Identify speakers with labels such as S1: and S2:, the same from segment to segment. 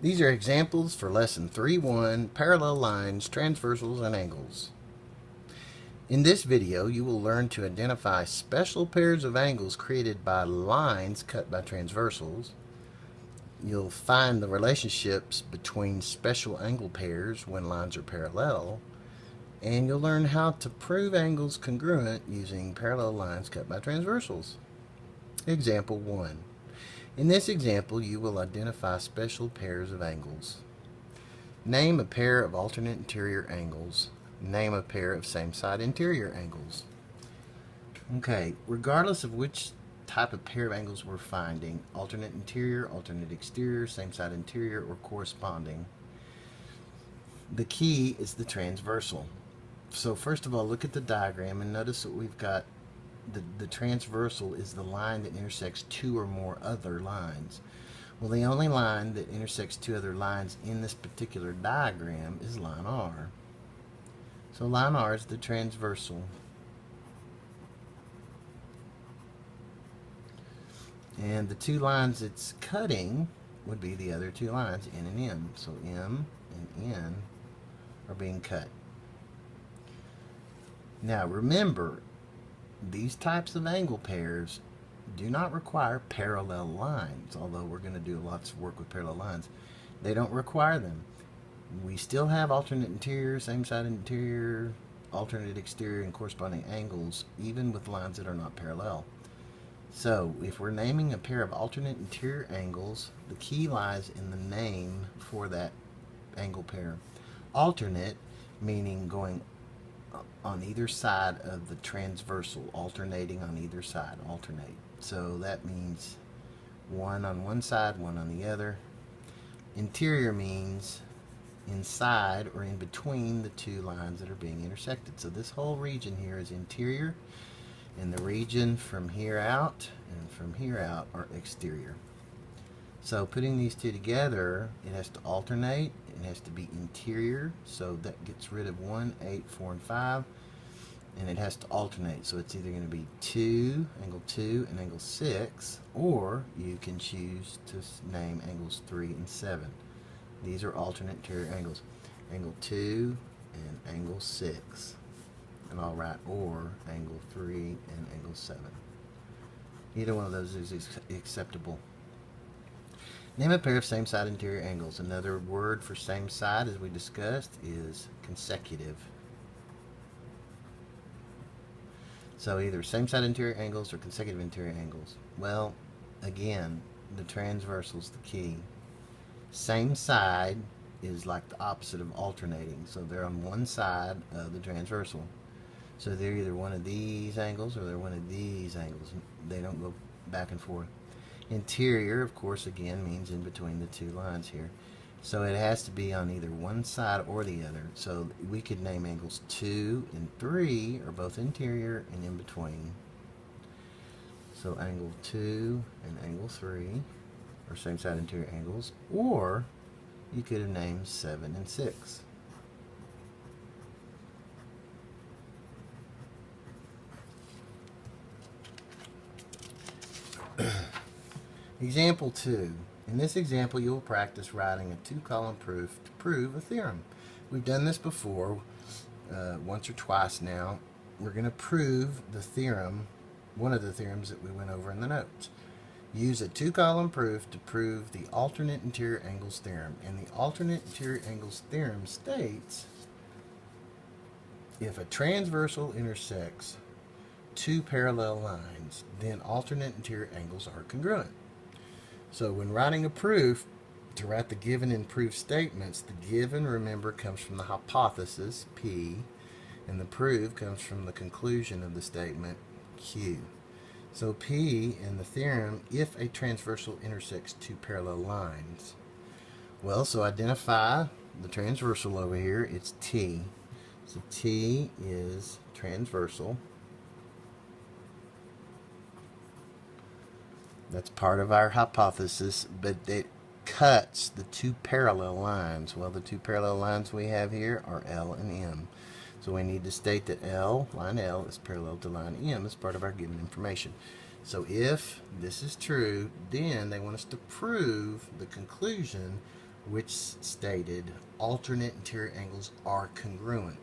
S1: These are examples for Lesson 3.1, Parallel Lines, Transversals, and Angles. In this video, you will learn to identify special pairs of angles created by lines cut by transversals. You'll find the relationships between special angle pairs when lines are parallel, and you'll learn how to prove angles congruent using parallel lines cut by transversals. Example 1. In this example, you will identify special pairs of angles. Name a pair of alternate interior angles. Name a pair of same-side interior angles. Okay, regardless of which type of pair of angles we're finding, alternate interior, alternate exterior, same-side interior, or corresponding, the key is the transversal. So first of all, look at the diagram and notice that we've got the transversal is the line that intersects two or more other lines. Well, the only line that intersects two other lines in this particular diagram is line R. So line R is the transversal. And the two lines it's cutting would be the other two lines, N and M. So M and N are being cut. Now remember, these types of angle pairs do not require parallel lines, although we're going to do lots of work with parallel lines. They don't require them. We still have alternate interior, same-side interior, alternate exterior, and corresponding angles, even with lines that are not parallel. So, if we're naming a pair of alternate interior angles, the key lies in the name for that angle pair. Alternate, meaning going on either side of the transversal, alternating on either side, alternate. So that means one on one side, one on the other. Interior means inside or in between the two lines that are being intersected. So this whole region here is interior, and the region from here out and from here out are exterior. So putting these two together, it has to alternate, it has to be interior, so that gets rid of 1, 8, 4, and 5, and it has to alternate, so it's either going to be 2, angle 2, and angle 6, or you can choose to name angles 3 and 7. These are alternate interior angles, angle 2 and angle 6, and I'll write or angle 3 and angle 7. Either one of those is acceptable. Name a pair of same-side interior angles. Another word for same side, as we discussed, is consecutive. So either same-side interior angles or consecutive interior angles. Well, again, the transversal's the key. Same side is like the opposite of alternating. So they're on one side of the transversal. So they're either one of these angles or they're one of these angles. They don't go back and forth. Interior, of course, again, means in between the two lines here. So it has to be on either one side or the other. So we could name angles 2 and 3 are both interior and in between. So angle 2 and angle 3 are same side interior angles. Or you could have named 7 and 6. Example 2. In this example, you will practice writing a two-column proof to prove a theorem. We've done this before, once or twice now. We're going to prove the theorem, one of the theorems that we went over in the notes. Use a two-column proof to prove the alternate interior angles theorem. And the alternate interior angles theorem states if a transversal intersects two parallel lines, then alternate interior angles are congruent. So when writing a proof, to write the given and proof statements, the given, remember, comes from the hypothesis, P, and the proof comes from the conclusion of the statement, Q. So P in the theorem, if a transversal intersects two parallel lines. Well, so identify the transversal over here, it's T. So T is transversal. That's part of our hypothesis, but it cuts the two parallel lines. Well, the two parallel lines we have here are L and M. So we need to state that L, line L, is parallel to line M as part of our given information. So if this is true, then they want us to prove the conclusion which stated alternate interior angles are congruent.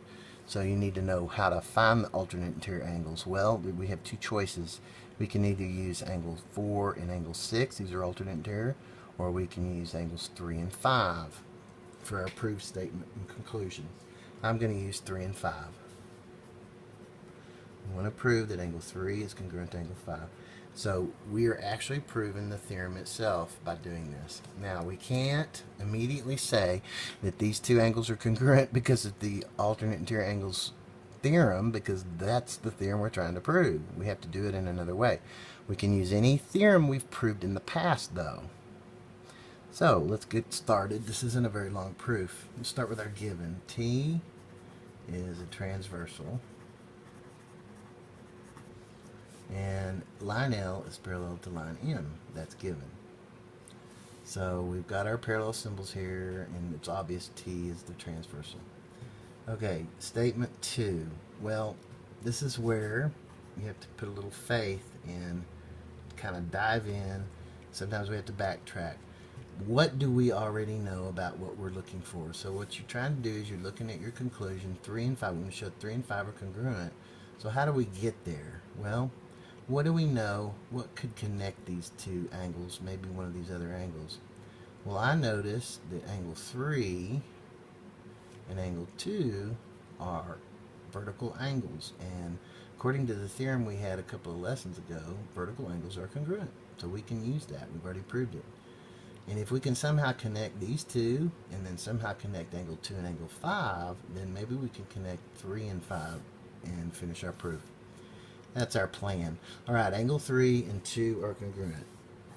S1: So you need to know how to find the alternate interior angles. Well, we have two choices. We can either use angle 4 and angle 6, these are alternate interior, or we can use angles 3 and 5 for our proof statement and conclusion. I'm going to use 3 and 5. I want to prove that angle 3 is congruent to angle 5. So we are actually proving the theorem itself by doing this. Now we can't immediately say that these two angles are congruent because of the alternate interior angles theorem, because that's the theorem we're trying to prove. We have to do it in another way. We can use any theorem we've proved in the past though. So let's get started. This isn't a very long proof. Let's start with our given. T is a transversal, and line L is parallel to line M. That's given. So we've got our parallel symbols here, and it's obvious T is the transversal. Okay, statement 2. Well, this is where you have to put a little faith in, kind of dive in. Sometimes we have to backtrack. What do we already know about what we're looking for? So what you're trying to do is you're looking at your conclusion. 3 and 5, we're going to show 3 and 5 are congruent. So how do we get there? Well, what do we know? What could connect these two angles? Maybe one of these other angles. Well, I noticed that angle 3 and angle 2 are vertical angles. And according to the theorem we had a couple of lessons ago, vertical angles are congruent. So we can use that. We've already proved it. And if we can somehow connect these two, and then somehow connect angle 2 and angle 5, then maybe we can connect 3 and 5 and finish our proof. That's our plan. Alright, angle 3 and 2 are congruent.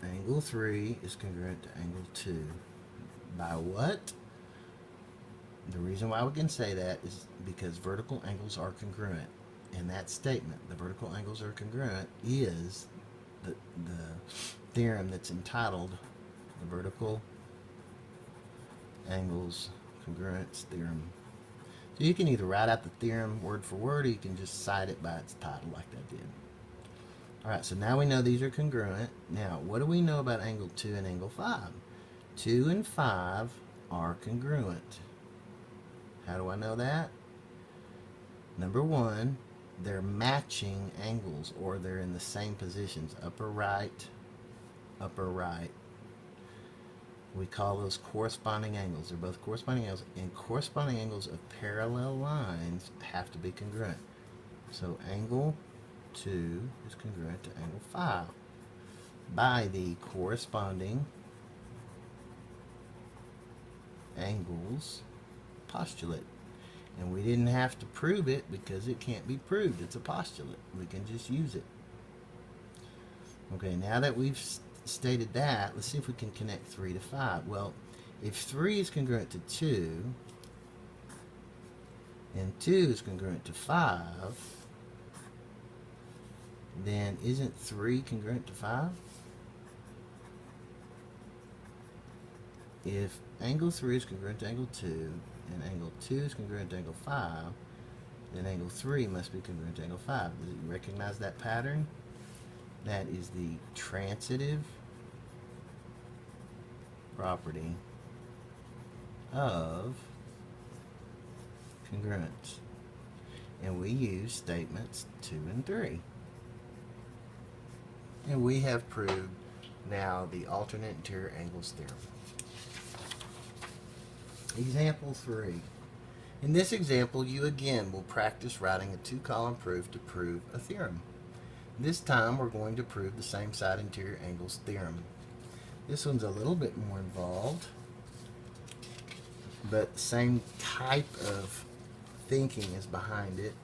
S1: Angle 3 is congruent to angle 2. By what? The reason why we can say that is because vertical angles are congruent. And that statement, the vertical angles are congruent, is the theorem that's entitled the vertical angles congruence theorem. So you can either write out the theorem word for word, or you can just cite it by its title like that did. Alright, so now we know these are congruent. Now, what do we know about angle 2 and angle 5? 2 and 5 are congruent. How do I know that? Number 1, they're matching angles, or they're in the same positions. Upper right, upper right. We call those corresponding angles. They're both corresponding angles, and corresponding angles of parallel lines have to be congruent. So angle 2 is congruent to angle 5 by the corresponding angles postulate. And we didn't have to prove it because it can't be proved. It's a postulate. We can just use it. Okay, now that we've stated that, let's see if we can connect 3 to 5. Well, if 3 is congruent to 2 and 2 is congruent to 5, then isn't 3 congruent to 5? If angle 3 is congruent to angle 2 and angle 2 is congruent to angle 5, then angle 3 must be congruent to angle 5. Does you recognize that pattern? That is the transitive property of congruence. And we use statements 2 and 3. And we have proved now the alternate interior angles theorem. Example 3. In this example, you again will practice writing a 2-column proof to prove a theorem. This time we're going to prove the same side interior angles theorem. This one's a little bit more involved, but the same type of thinking is behind it.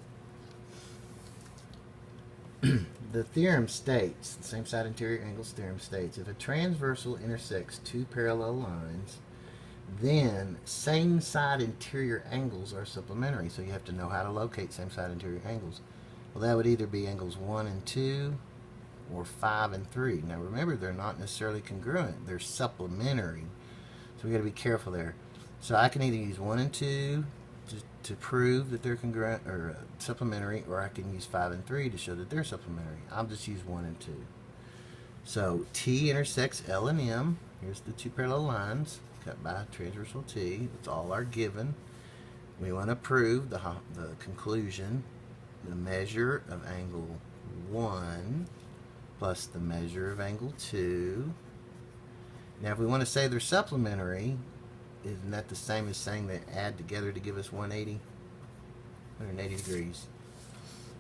S1: The theorem states, the same side interior angles theorem states, if a transversal intersects two parallel lines, then same side interior angles are supplementary. So you have to know how to locate same side interior angles. Well, that would either be angles 1 and 2 or 5 and 3. Now remember, they're not necessarily congruent. They're supplementary. So we got to be careful there. So I can either use 1 and 2 to prove that they're congruent or supplementary, or I can use 5 and 3 to show that they're supplementary. I'll just use 1 and 2. So T intersects L and M. Here's the two parallel lines. cut by transversal T. That's all our given. We want to prove the conclusion, the measure of angle 1 plus the measure of angle 2. Now if we want to say they're supplementary, isn't that the same as saying they add together to give us 180 degrees?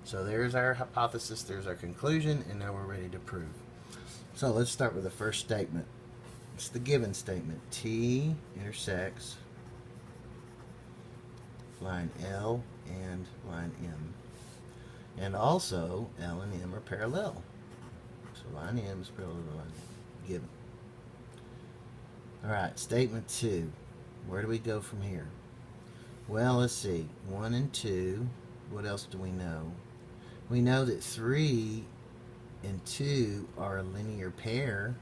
S1: So there's our hypothesis, there's our conclusion, and now we're ready to prove. So let's start with the first statement. It's the given statement. T intersects line L and line M. And also, L and M are parallel. So line M is parallel to line M. Given. Alright, statement 2. Where do we go from here? Well, let's see. 1 and 2. What else do we know? We know that 3 and 2 are a linear pair.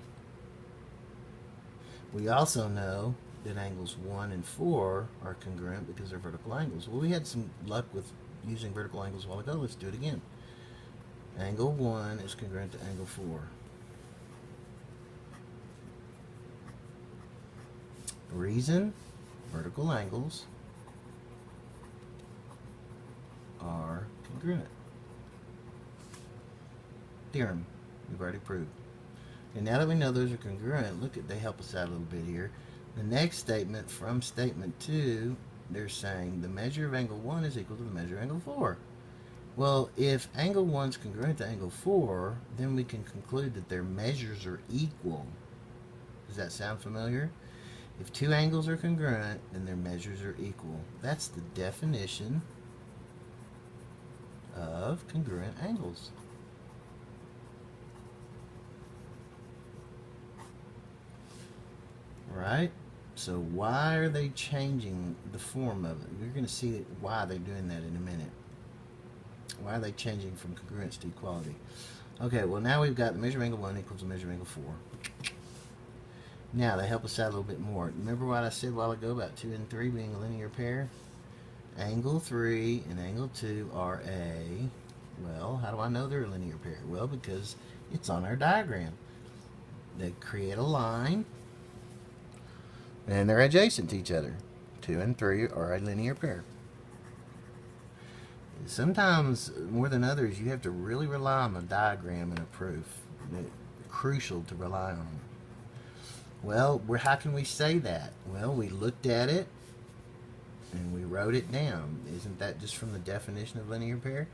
S1: We also know that angles 1 and 4 are congruent because they're vertical angles. Well, we had some luck with using vertical angles a while ago. Let's do it again. Angle 1 is congruent to angle 4. Reason, vertical angles are congruent. Theorem, we've already proved. And now that we know those are congruent, look at, they help us out a little bit here. The next statement from statement 2, they're saying the measure of angle 1 is equal to the measure of angle 4. Well, if angle 1 is congruent to angle 4, then we can conclude that their measures are equal. Does that sound familiar? If two angles are congruent, then their measures are equal. That's the definition of congruent angles. Right? So why are they changing the form of it? You're going to see why they're doing that in a minute. Why are they changing from congruence to equality? Okay, well now we've got the measure of angle 1 equals the measure of angle 4. Now they help us out a little bit more. Remember what I said a while ago about 2 and 3 being a linear pair? Angle 3 and angle 2 are a, well, how do I know they're a linear pair? Well, because it's on our diagram. They create a line, and they're adjacent to each other. 2 and 3 are a linear pair. Sometimes, more than others, you have to really rely on the diagram and a proof. It's crucial to rely on. Well, how can we say that? Well, we looked at it and we wrote it down. Isn't that just from the definition of linear pair?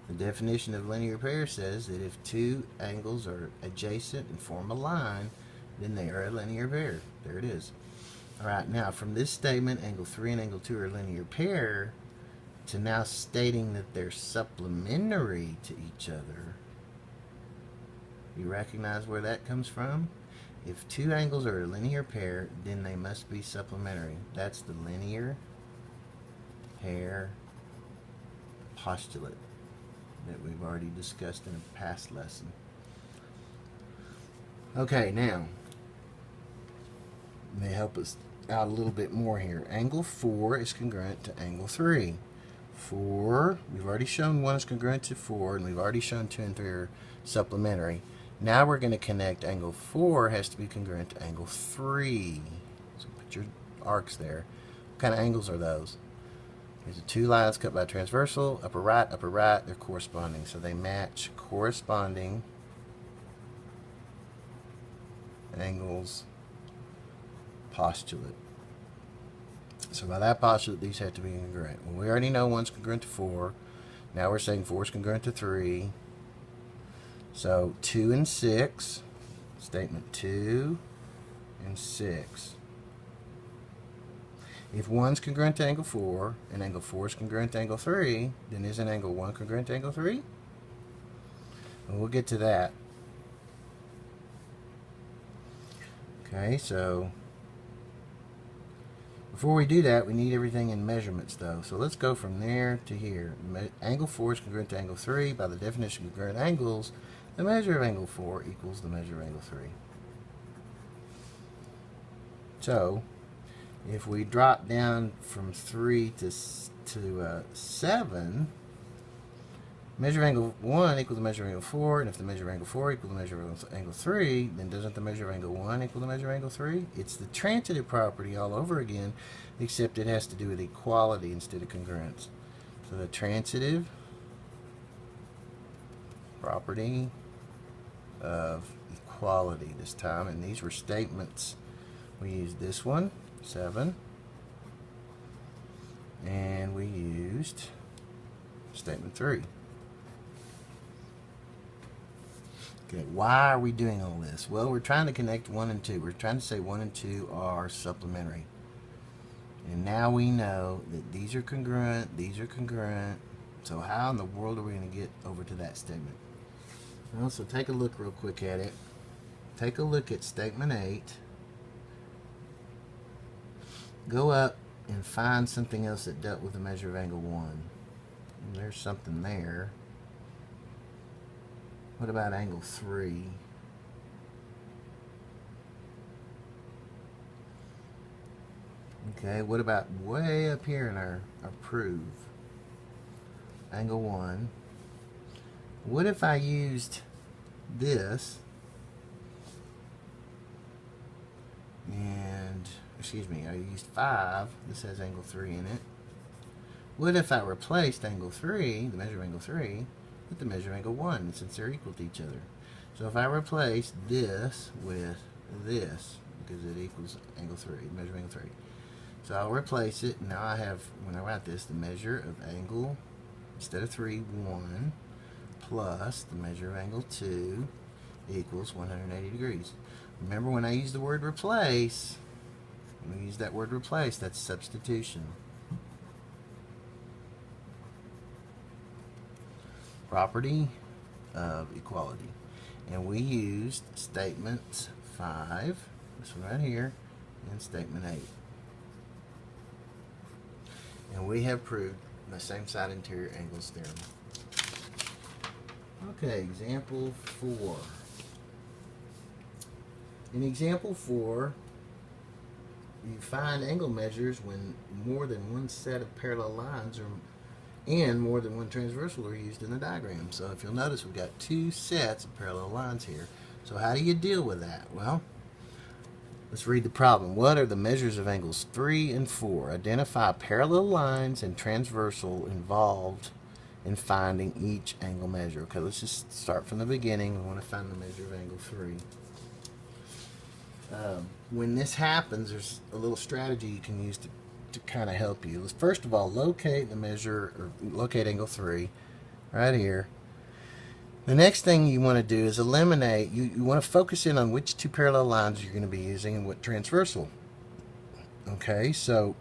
S1: The definition of linear pair says that if two angles are adjacent and form a line, then they are a linear pair. There it is. Alright, now from this statement, angle 3 and angle 2 are a linear pair, to now stating that they're supplementary to each other. You recognize where that comes from? If two angles are a linear pair, then they must be supplementary. That's the linear pair postulate that we've already discussed in a past lesson. Okay, now they help us out a little bit more here. Angle 4 is congruent to angle 3. 4, we've already shown 1 is congruent to 4, and we've already shown 2 and 3 are supplementary. Now we're going to connect angle 4 has to be congruent to angle 3. So put your arcs there. What kind of angles are those? There's the two lines cut by transversal, upper right, they're corresponding. So they match corresponding angles postulate. So by that postulate, these have to be congruent. Well, we already know 1's congruent to 4. Now we're saying 4 is congruent to 3. So 2 and 6, statement 2 and 6. If 1's congruent to angle 4 and angle 4 is congruent to angle 3, then isn't angle 1 congruent to angle 3? And we'll get to that. Okay, so before we do that, we need everything in measurements, though. So let's go from there to here. Angle 4 is congruent to angle 3. By the definition of congruent angles, the measure of angle 4 equals the measure of angle 3. So, if we drop down from 3 to 7, Measure of angle 1 equals the measure of angle 4, and if the measure of angle 4 equals the measure of angle 3, then doesn't the measure of angle 1 equal the measure of angle 3? It's the transitive property all over again, except it has to do with equality instead of congruence. So the transitive property of equality this time, and these were statements. We used this one, 7, and we used statement 3. Okay, why are we doing all this? Well, we're trying to connect 1 and 2. We're trying to say 1 and 2 are supplementary. And now we know that these are congruent, these are congruent. So how in the world are we going to get over to that statement? Well, so take a look real quick at it. Take a look at statement 8. Go up and find something else that dealt with the measure of angle 1. And there's something there. What about angle 3? Okay, what about way up here in our proof? Angle 1. What if I used this and, excuse me, I used 5. This has angle 3 in it. What if I replaced angle 3, the measure of angle 3, with the measure of angle 1, since they're equal to each other? So if I replace this with this, because it equals angle 3, the measure of angle 3. So I'll replace it. Now I have, when I write this, the measure of angle, instead of 3, 1, plus the measure of angle 2 equals 180 degrees. Remember, when I use the word replace, when we use that word replace, that's substitution. Property of equality. And we used statement 5, this one right here, and statement 8. And we have proved the same side interior angles theorem. Okay, example 4. In example 4, you find angle measures when more than one set of parallel lines and more than one transversal are used in the diagram. So if you'll notice, we've got 2 sets of parallel lines here. So how do you deal with that? Well, let's read the problem. What are the measures of angles 3 and 4? Identify parallel lines and transversal involved in finding each angle measure. Okay, let's just start from the beginning. We want to find the measure of angle 3. When this happens, there's a little strategy you can use to kind of help you. Let's first of all locate the measure, or locate angle 3 right here. The next thing you want to do is eliminate, you want to focus in on which 2 parallel lines you're going to be using and what transversal. Okay, so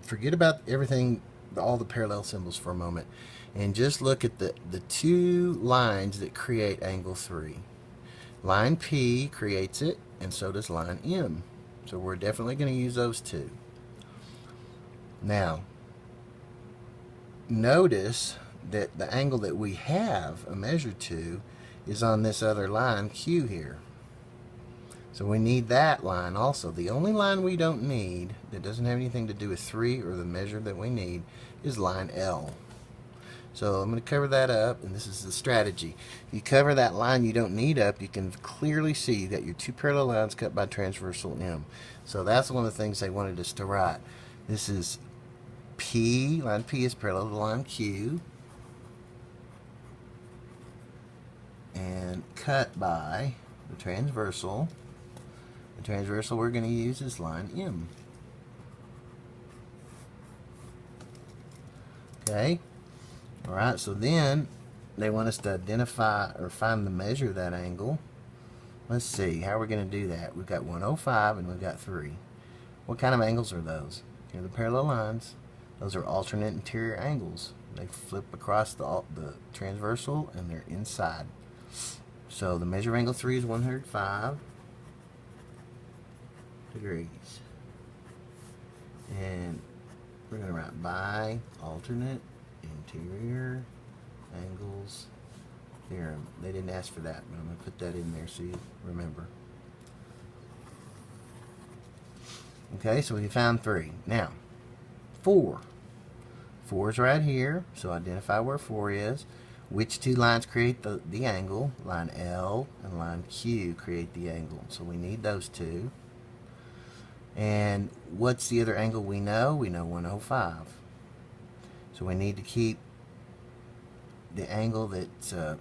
S1: forget about everything, all the parallel symbols for a moment, and just look at the 2 lines that create angle 3. Line P creates it, and so does line M. So we're definitely going to use those 2. Now, notice that the angle that we have a measure to is on this other line Q here. So we need that line also. The only line we don't need that doesn't have anything to do with 3 or the measure that we need is line L. So I'm going to cover that up, and this is the strategy. If you cover that line you don't need up, you can clearly see you got your 2 parallel lines cut by transversal M. So that's one of the things they wanted us to write. This is P, line P is parallel to line Q, and cut by the transversal. The transversal we're going to use is line M. Okay? Alright, so then they want us to identify or find the measure of that angle. Let's see, how are we going to do that? We've got 105 and we've got 3. What kind of angles are those? Here are the parallel lines. Those are alternate interior angles. They flip across the transversal and they're inside. So the measure of angle 3 is 105 degrees. And we're going to write by alternate interior angles theorem. They didn't ask for that, but I'm going to put that in there so you remember. Okay, so we found 3. Now, 4. 4 is right here, so identify where 4 is. Which two lines create the angle? Line L and line Q create the angle. So we need those two. And what's the other angle we know? We know 105. So we need to keep the angle that's, the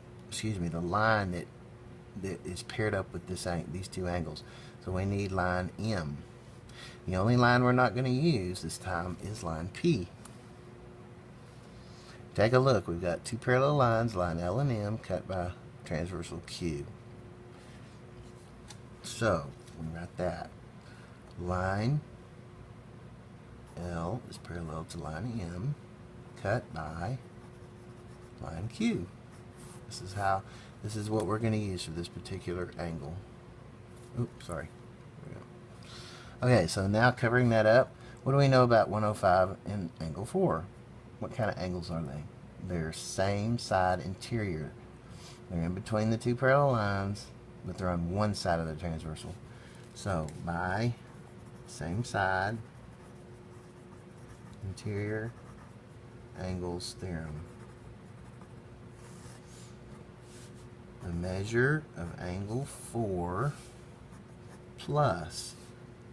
S1: line that is paired up with these two angles. So we need line M. The only line we're not going to use this time is line P. Take a look. We've got two parallel lines, line L and M, cut by transversal Q. So, we got that. Line L is parallel to line M, cut by line Q. This is what we're going to use for this particular angle. Oops, sorry. There we go. Okay, so now covering that up, what do we know about 105 and angle 4? What kind of angles are they? They're same side interior. They're in between the two parallel lines, but they're on one side of the transversal. So, by same side interior angles theorem, the measure of angle 4 plus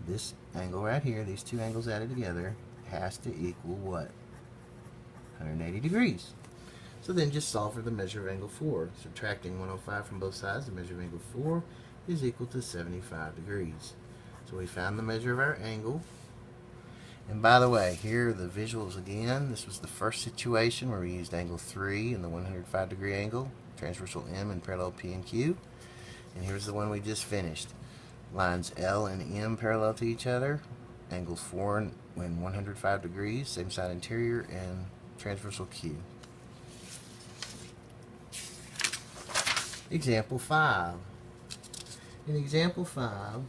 S1: this angle right here, these two angles added together, has to equal what? 180 degrees. So then just solve for the measure of angle 4. Subtracting 105 from both sides, the measure of angle 4 is equal to 75 degrees. So we found the measure of our angle. And by the way, here are the visuals again. This was the first situation where we used angle 3 and the 105 degree angle, transversal M and parallel P and Q. And here's the one we just finished. Lines L and M parallel to each other, angles 4 and 105 degrees, same side interior, and transversal Q. Example 5. In example 5,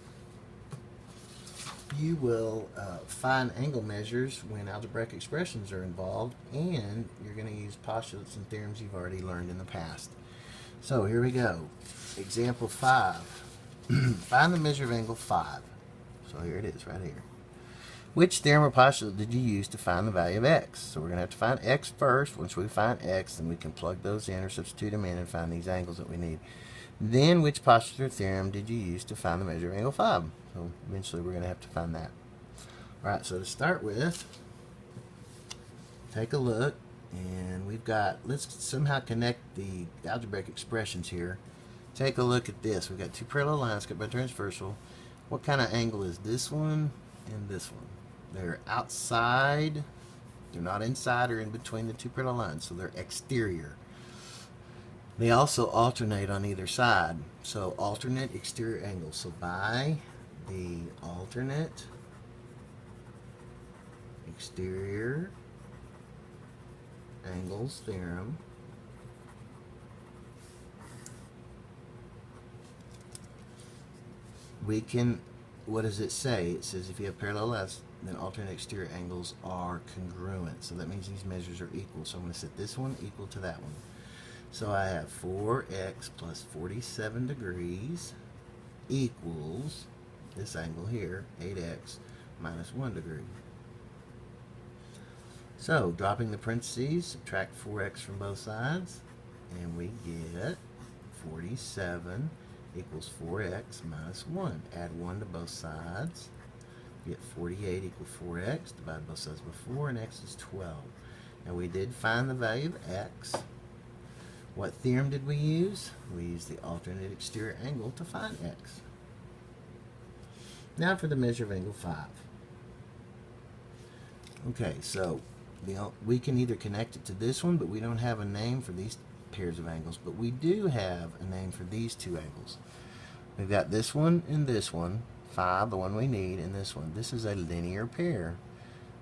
S1: you will find angle measures when algebraic expressions are involved, and you're going to use postulates and theorems you've already learned in the past. So here we go. Example 5. Find the measure of angle 5. So here it is right here. Which theorem or postulate did you use to find the value of x? So we're going to have to find x first. Once we find x, then we can plug those in or substitute them in and find these angles that we need. Then which postulate or theorem did you use to find the measure of angle 5? So eventually we're going to have to find that. Alright, so to start with, take a look, and we've got, let's somehow connect the algebraic expressions here. Take a look at this. We've got two parallel lines cut by transversal. What kind of angle is this one and this one? They're outside, they're not inside or in between the two parallel lines, so they're exterior. They also alternate on either side, so alternate exterior angles. So by the alternate exterior angles theorem, we can, what does it say? It says if you have parallel lines, then alternate exterior angles are congruent. So that means these measures are equal. So I'm going to set this one equal to that one. So I have 4x plus 47 degrees equals this angle here, 8x minus 1 degree. So dropping the parentheses, subtract 4x from both sides, and we get 47 equals 4x minus 1. Add 1 to both sides. Get 48 equals 4x. Divide both sides by 4, and x is 12. Now we did find the value of x. What theorem did we use? We used the alternate exterior angle to find x. Now for the measure of angle 5. Okay, so we can either connect it to this one, but we don't have a name for these pairs of angles, but we do have a name for these two angles. We've got this one and this one, 5, the one we need, and this one. This is a linear pair.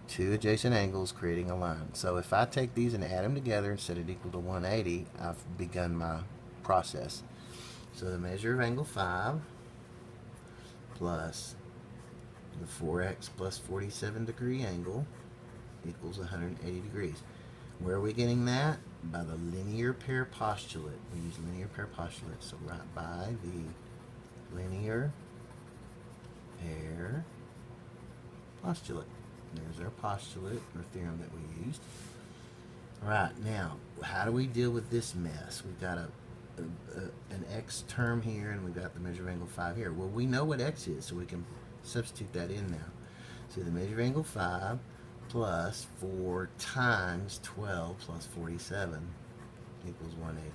S1: Two adjacent angles creating a line. So if I take these and add them together and set it equal to 180, I've begun my process. So the measure of angle 5 plus the 4x plus 47 degree angle equals 180 degrees. Where are we getting that? By the linear pair postulate. We use linear pair postulate. So right by the linear pair postulate. There's our postulate or theorem that we used. All right, now, how do we deal with this mess? We've got an x term here, and we've got the measure of angle 5 here. Well, we know what x is, so we can substitute that in now. So the measure of angle 5 plus 4 times 12 plus 47 equals 180.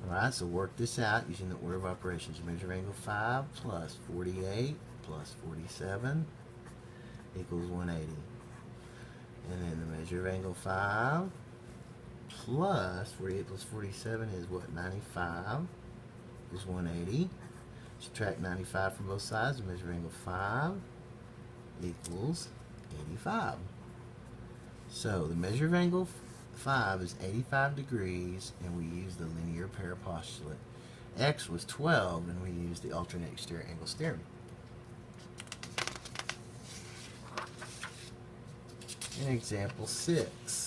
S1: Alright, so work this out using the order of operations. Measure of angle 5 plus 48 plus 47 equals 180. And then the measure of angle 5 plus 48 plus 47 is what? 95 is 180. Subtract 95 from both sides. The measure of angle 5 equals 85. So the measure of angle 5 is 85 degrees, and we use the linear pair postulate. X was 12, and we use the alternate exterior angles theorem. In example 6.